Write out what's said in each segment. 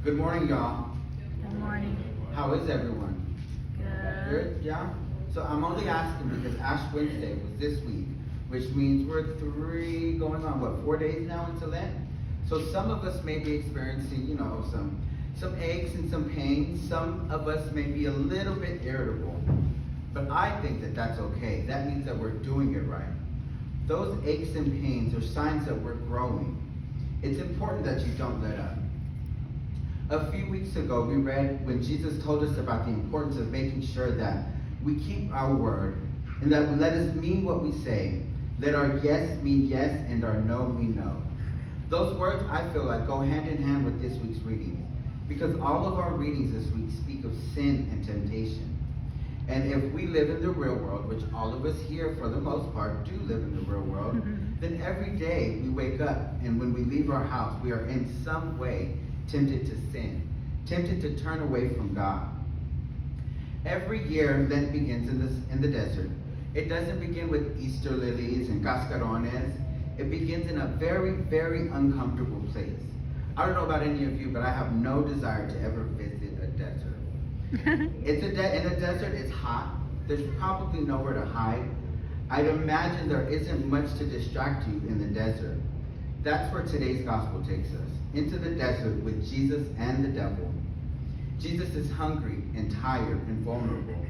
Good morning, y'all. Good morning. How is everyone? Good. Good, yeah? So I'm only asking because Ash Wednesday was this week, which means we're going on, 4 days now into Lent? So some of us may be experiencing, some aches and some pains. Some of us may be a little bit irritable. But I think that that's okay. That means that we're doing it right. Those aches and pains are signs that we're growing. It's important that you don't let up. A few weeks ago, we read when Jesus told us about the importance of making sure that we keep our word and that we let us mean what we say. Let our yes mean yes and our no mean no. Those words, I feel like, go hand in hand with this week's readings because all of our readings this week speak of sin and temptation. And if we live in the real world, which all of us here for the most part do live in the real world, then every day we wake up and when we leave our house, we are in some way tempted to sin, tempted to turn away from God. Every year, Lent begins in the desert. It doesn't begin with Easter lilies and cascarones. It begins in a very, very uncomfortable place. I don't know about any of you, but I have no desire to ever visit a desert. In a desert, it's hot. There's probably nowhere to hide. I'd imagine there isn't much to distract you in the desert. That's where today's gospel takes us, into the desert with Jesus and the devil. Jesus is hungry and tired and vulnerable.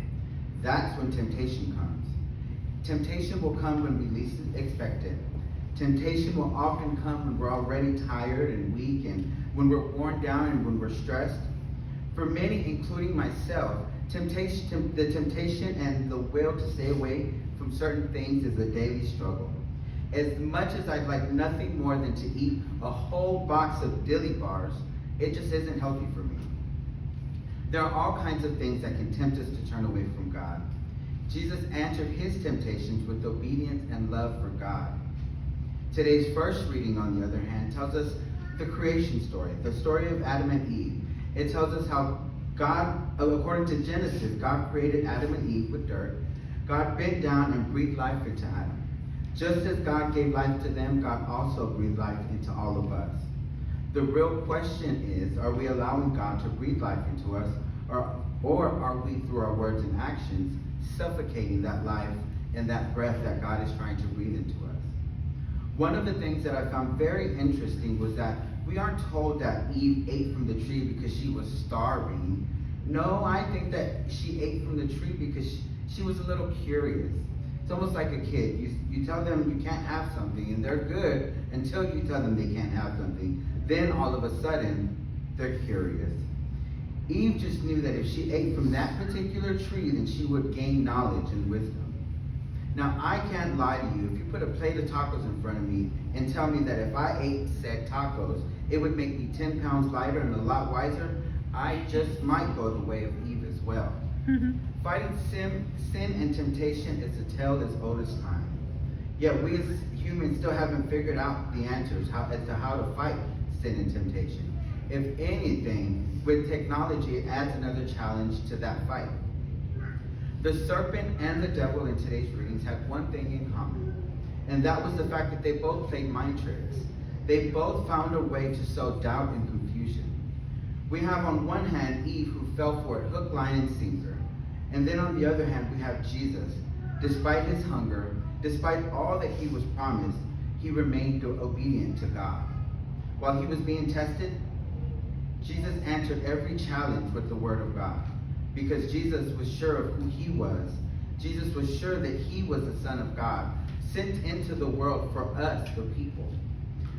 That's when temptation comes. Temptation will come when we least expect it. Temptation will often come when we're already tired and weak and when we're worn down and when we're stressed. For many, including myself, the temptation and the will to stay away from certain things is a daily struggle. As much as I'd like nothing more than to eat a whole box of dilly bars, it just isn't healthy for me. There are all kinds of things that can tempt us to turn away from God. Jesus answered his temptations with obedience and love for God. Today's first reading, on the other hand, tells us the creation story, the story of Adam and Eve. It tells us how God, according to Genesis, God created Adam and Eve with dirt. God bent down and breathed life into Adam. Just as God gave life to them, God also breathed life into all of us. The real question is, are we allowing God to breathe life into us, or are we, through our words and actions, suffocating that life and that breath that God is trying to breathe into us? One of the things that I found very interesting was that we aren't told that Eve ate from the tree because she was starving. No, I think that she ate from the tree because she was a little curious. It's almost like a kid. You tell them you can't have something, and they're good until you tell them they can't have something. Then all of a sudden, they're curious. Eve just knew that if she ate from that particular tree, then she would gain knowledge and wisdom. Now, I can't lie to you. If you put a plate of tacos in front of me and tell me that if I ate said tacos, it would make me 10 pounds lighter and a lot wiser, I just might go the way of Eve as well. Fighting sin and temptation is a tale as old as time. Yet we as humans still haven't figured out the answers as to how to fight sin and temptation. If anything, with technology, it adds another challenge to that fight. The serpent and the devil in today's readings had one thing in common, and that was the fact that they both played mind tricks. They both found a way to sow doubt and confusion. We have on one hand Eve, who fell for it hook, line, and sinker. And then on the other hand, we have Jesus. Despite his hunger, despite all that he was promised, he remained obedient to God. While he was being tested, Jesus answered every challenge with the word of God. Because Jesus was sure of who he was. Jesus was sure that he was the Son of God, sent into the world for us, the people.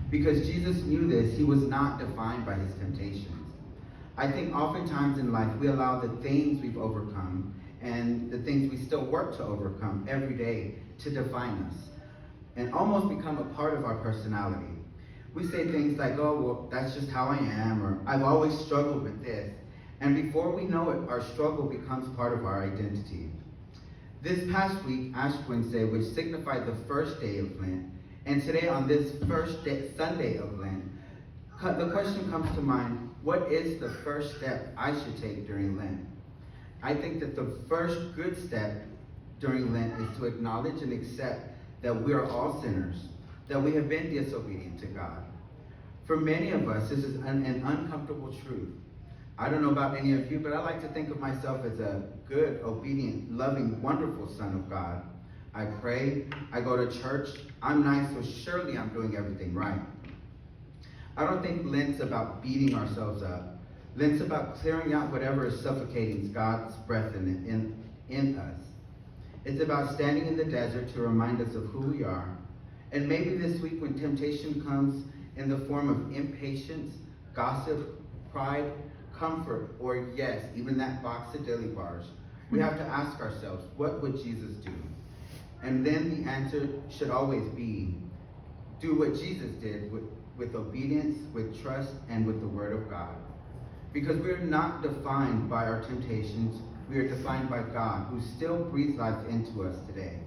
Because Jesus knew this, he was not defined by his temptations. I think oftentimes in life we allow the things we've overcome and the things we still work to overcome every day to define us and almost become a part of our personality. We say things like, oh, well, that's just how I am, or I've always struggled with this. And before we know it, our struggle becomes part of our identity. This past week, Ash Wednesday, which signified the first day of Lent, and today on this first day, Sunday of Lent, the question comes to mind, what is the first step I should take during Lent? I think that the first good step during Lent is to acknowledge and accept that we are all sinners, that we have been disobedient to God. For many of us, this is an uncomfortable truth. I don't know about any of you, but I like to think of myself as a good, obedient, loving, wonderful son of God. I pray, I go to church, I'm nice, so surely I'm doing everything right. I don't think Lent's about beating ourselves up. Lent's about clearing out whatever is suffocating God's breath in us. It's about standing in the desert to remind us of who we are. And maybe this week when temptation comes in the form of impatience, gossip, pride, comfort, or yes, even that box of dilly bars, we have to ask ourselves, what would Jesus do? And then the answer should always be, do what Jesus did with obedience, with trust, and with the Word of God. Because we are not defined by our temptations, we are defined by God, who still breathes life into us today.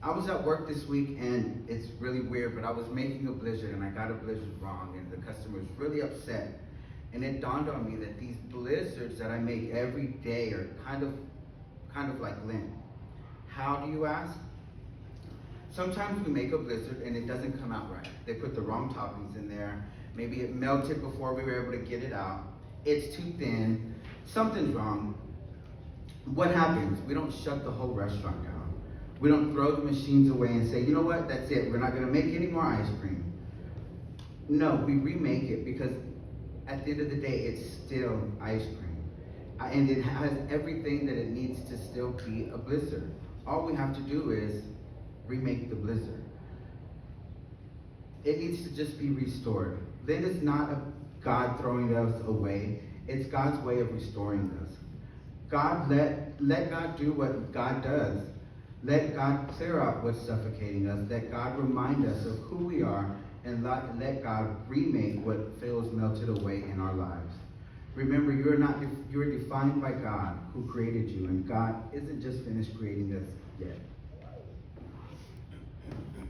I was at work this week, and it's really weird, but I was making a blizzard, and I got a blizzard wrong, and the customer was really upset. And it dawned on me that these blizzards that I make every day are kind of like Lent. How do you ask? Sometimes we make a blizzard and it doesn't come out right. They put the wrong toppings in there. Maybe it melted before we were able to get it out. It's too thin. Something's wrong. What happens? We don't shut the whole restaurant down. We don't throw the machines away and say, you know what, that's it. We're not going to make any more ice cream. No, we remake it because at the end of the day, it's still ice cream. And it has everything that it needs to still be a blizzard. All we have to do is remake the blizzard. It needs to just be restored. Then it's not God throwing us away. It's God's way of restoring us. Let God do what God does. Let God clear out what's suffocating us. Let God remind us of who we are, and let God remake what feels melted away in our lives. Remember, you're defined by God who created you, and God isn't just finished creating us yet.